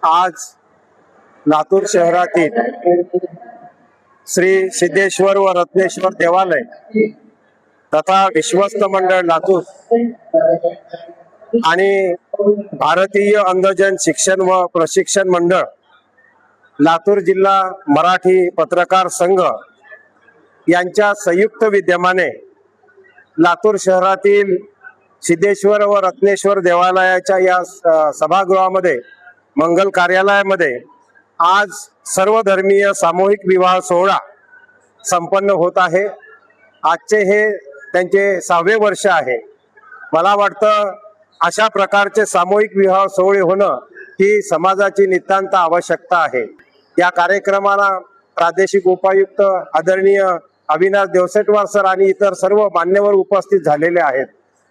आज लातूर शहरातील श्री सिद्धेश्वर व रत्नेश्वर देवालय तथा विश्वस्त मंडळ लातूर आणि भारतीय अंधजन शिक्षण व प्रशिक्षण मंडळ लातूर जिल्हा मराठी पत्रकार संघ यांच्या संयुक्त विद्यमाने लातूर शहरातील सिद्धेश्वर व रत्नेश्वर देवालयाच्या या सभागृहामध्ये मंगल कार्यालयामध्ये आज सर्वधर्मीय सामूहिक विवाह सोहळा संपन्न होत आहे। आजचे हे त्यांचे 6वे वर्ष आहे। मला वाटतं अशा प्रकारचे सामूहिक विवाह सोहळे होणं ही समाजाची नितांत आवश्यकता आहे। या कार्यक्रमाला प्रादेशिक उपायुक्त आदरणीय अविनाश देवसेटवार सर आणि इतर सर्व मान्यवर उपस्थित झालेले आहेत।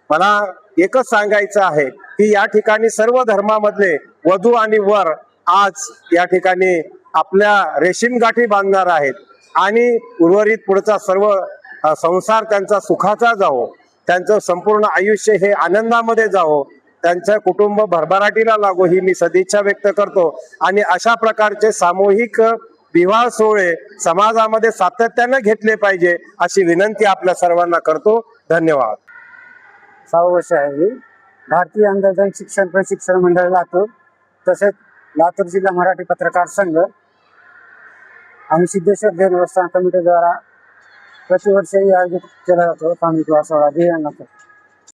मला एकच सांगायचं आहे की या ठिकाणी सर्व धर्मामधले वधू आणि वर आज या ठिकाणी आपल्या रेशीम गाठी बांधणार आहेत आणि उर्वरित पुढचा सर्व संसार त्यांचा सुखाचा जावो, त्यांचं संपूर्ण आयुष्य हे आनंदामध्ये जावो, त्यांचं कुटुंब भरभराटीला लागो ही मी सदिच्छा व्यक्त करतो। आणि अशा प्रकारचे सामूहिक विवाह सोहळे समाजामध्ये सातत्याने घेतले पाहिजे अशी विनंती आपल्या सर्वांना करतो। धन्यवाद। 6 वर्ष आहे भारतीय अंधजन शिक्षण प्रशिक्षण मंडळ लातूर तसेच लातूर जिल्हा मराठी पत्रकार संघ आणि सिद्धेश्वर देवस्थान कमिटीद्वारा प्रतिवर्षी आयोजित केला जातो सामूहिक विवाह सोहळा दिव्यांगाचा।